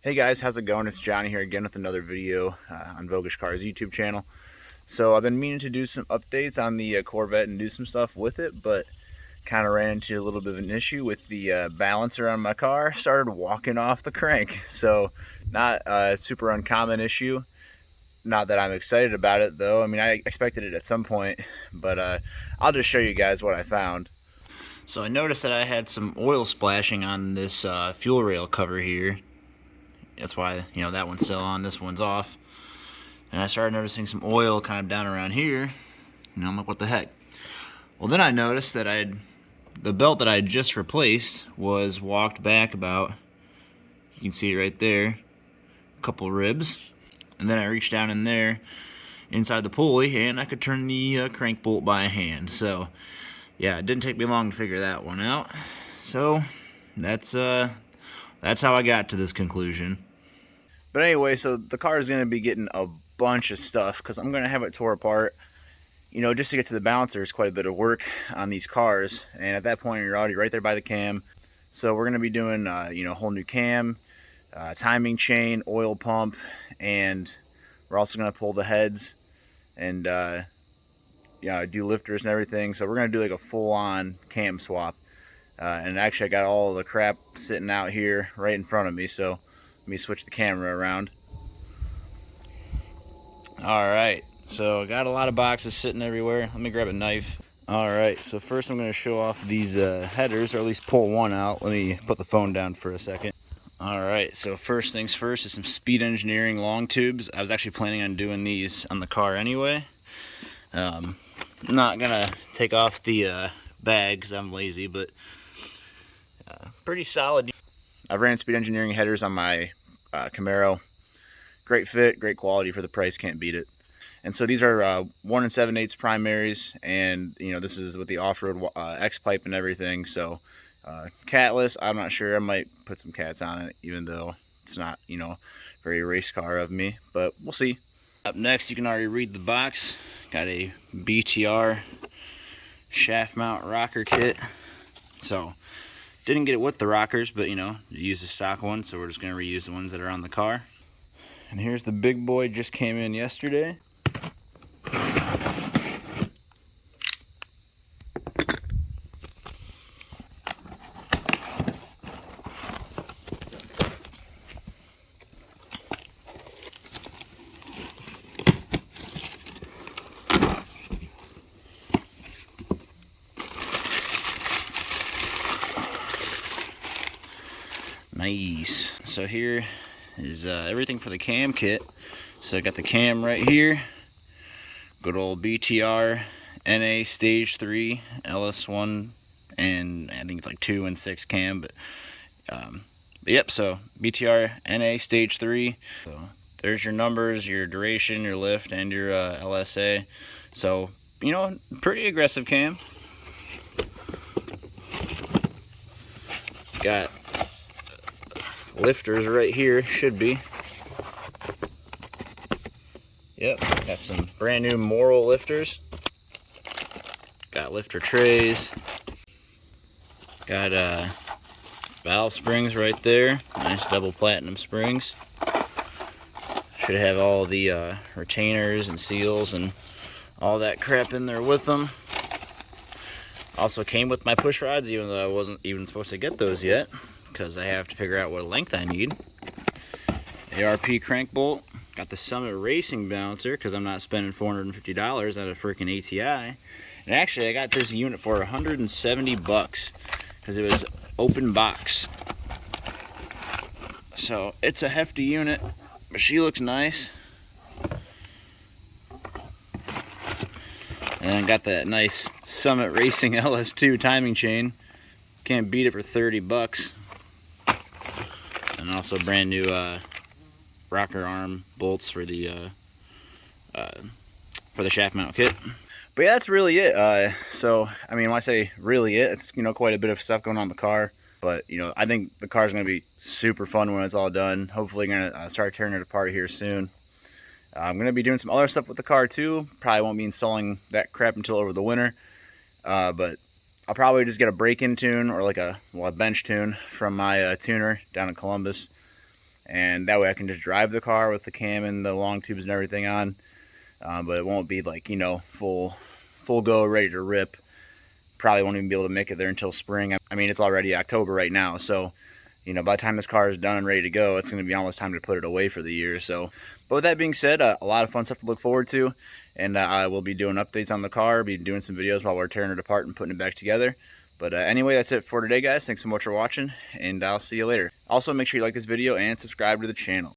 Hey guys, how's it going? It's Johnny here again with another video on Vogish Cars YouTube channel. So I've been meaning to do some updates on the Corvette and do some stuff with it, but kind of ran into a little bit of an issue with the balancer on my car. Started walking off the crank. So not a super uncommon issue. Not that I'm excited about it though. I mean, I expected it at some point, but I'll just show you guys what I found. So I noticed that I had some oil splashing on this fuel rail cover here. That's why, that one's still on, this one's off. And I started noticing some oil kind of down around here. I'm like, what the heck? Well, then I noticed that the belt that I had just replaced was walked back about, you can see it right there, a couple ribs. And then I reached down in there, inside the pulley, and I could turn the crank bolt by hand. So, yeah, it didn't take me long to figure that one out. So, that's how I got to this conclusion. But anyway, so the car is going to be getting a bunch of stuff because I'm going to have it tore apart. Just to get to the balancer is quite a bit of work on these cars. And at that point, you're already right there by the cam. So we're going to be doing, a whole new cam, timing chain, oil pump, and we're also going to pull the heads and, do lifters and everything. So we're going to do like a full-on cam swap. And actually, I got all the crap sitting out here right in front of me. So let me switch the camera around. Alright, so I got a lot of boxes sitting everywhere. Let me grab a knife. Alright, so first I'm going to show off these headers, or at least pull one out. Let me put the phone down for a second. Alright, so first things first is some Speed Engineering long tubes. I was actually planning on doing these on the car anyway. I'm not going to take off the bag because I'm lazy, but pretty solid. I've ran Speed Engineering headers on my Camaro. Great fit, great quality for the price, can't beat it. And so these are 1 7/8 primaries, and this is with the off-road X pipe and everything. So catless, I'm not sure. I might put some cats on it, even though it's not very race car of me, but we'll see. Up next, you can already read the box. Got a BTR shaft mount rocker kit. So didn't get it with the rockers, but use the stock one, so we're just going to reuse the ones that are on the car. And here's the big boy, just came in yesterday. Nice. So here is everything for the cam kit. So I got the cam right here. Good old BTR NA stage 3 LS1, and I think it's like 2 and 6 cam, but yep, so BTR NA stage 3. So there's your numbers, your duration, your lift, and your LSA. So pretty aggressive cam. Got lifters right here, should be. Yep, got some brand new Morel lifters. Got lifter trays. Got valve springs right there. Nice double platinum springs. Should have all the retainers and seals and all that crap in there with them. Also came with my push rods, even though I wasn't even supposed to get those yet, because I have to figure out what length I need. ARP crank bolt. Got the Summit Racing balancer because I'm not spending $450 at a freaking ATI. And actually, I got this unit for 170 bucks because it was open box. So it's a hefty unit, but she looks nice. And I got that nice Summit Racing LS2 timing chain. Can't beat it for 30 bucks. And also brand new rocker arm bolts for the shaft mount kit. But yeah, that's really it. So I mean, when I say really it, it's quite a bit of stuff going on in the car. But I think the car's gonna be super fun when it's all done. Hopefully, gonna start tearing it apart here soon. I'm gonna be doing some other stuff with the car too. Probably won't be installing that crap until over the winter. But I'll probably just get a break-in tune or like a bench tune from my tuner down in Columbus. and that way I can just drive the car with the cam and the long tubes and everything on. But it won't be like, you know, full go, ready to rip. Probably won't even be able to make it there until spring. I mean, it's already October right now, so you know, by the time this car is done and ready to go, it's going to be almost time to put it away for the year. So, but with that being said, a lot of fun stuff to look forward to, and I will be doing updates on the car, be doing some videos while we're tearing it apart and putting it back together. But anyway, that's it for today, guys. Thanks so much for watching, and I'll see you later. Also, make sure you like this video and subscribe to the channel.